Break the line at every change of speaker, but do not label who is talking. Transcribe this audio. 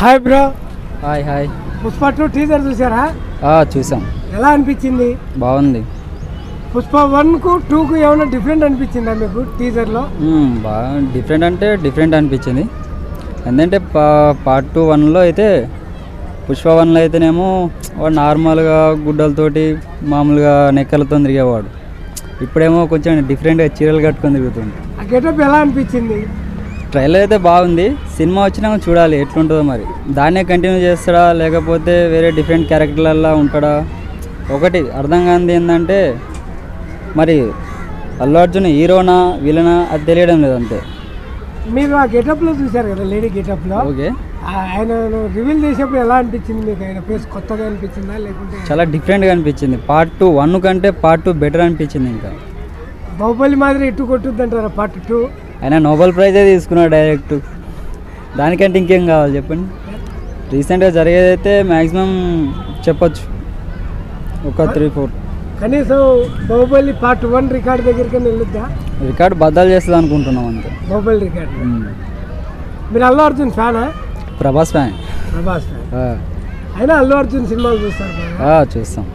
Hi bro.
Hi hi.
Pushpa 2 teaser చూసారా?
చూసాం.
ఎలా అనిపించింది?
బాగుంది.
పుష్ప 1కు 2కు ఏమైనా డిఫరెంట్ అనిపించిందా మీకు టీజర్లో?
బాగా డిఫరెంట్ అంటే డిఫరెంట్ అనిపించింది. ఎందుకంటే పార్ట్ 2 1లో అయితే పుష్ప 1లో అయితేనేమో వాడు నార్మల్గా గుడ్డలతోటి మామూలుగా నెక్కలతో తిరిగేవాడు. ఇప్పుడేమో కొంచెం డిఫరెంట్గా చీరలు కట్టుకొని తిరుగుతుంది.
ఆ గెటప్ ఎలా అనిపించింది?
ట్రైలర్ అయితే బాగుంది. సినిమా వచ్చినాక చూడాలి ఎట్లుంటుందో మరి. దాన్నే కంటిన్యూ చేస్తాడా లేకపోతే వేరే డిఫరెంట్ క్యారెక్టర్లలా ఉంటాడా? ఒకటి అర్థం కానిది ఏంటంటే మరి అల్లు అర్జున్ హీరోనా విలనా అది తెలియడం లేదు అంతే.
మీరు ఆ గెటప్లో చూశారు కదా, లేడీ గెటప్లో.
ఓకే.
ఆయన రివీల్ చేసేప్పుడు ఎలా అనిపించింది మీకు? ఆయన ఫేస్ కొత్తగా అనిపించిందా లేకుంటే?
చాలా డిఫరెంట్గా అనిపించింది. పార్ట్ 2 1 కంటే పార్ట్ 2 బెటర్ అనిపించింది. ఇంకా
బాహుబలి మాదిరి ఇటు కొట్టుద్ది అంటారా పార్ట్ 2?
ఆయన నోబెల్ ప్రైజే తీసుకున్నాడు డైరెక్ట్. దానికంటే ఇంకేం కావాలి చెప్పండి. రీసెంట్గా జరిగేదైతే మ్యాక్సిమం చెప్పొచ్చు ఒక 3-4.
కనీసం బాహుబలి పార్ట్ 1 రికార్డ్ దగ్గరికి వెళ్ళొద్దా?
రికార్డు బద్దలు చేస్తుంది అనుకుంటున్నాం అంతే.
బాహుబలి రికార్డ్. మీరు అల్లు అర్జున్ ఫ్యానా?
ప్రభాస్ ఫ్యాన్.
ప్రభాస్ ఫ్యాన్. అయినా అల్లు అర్జున్ సినిమాలు చూస్తారు?
చూస్తాం.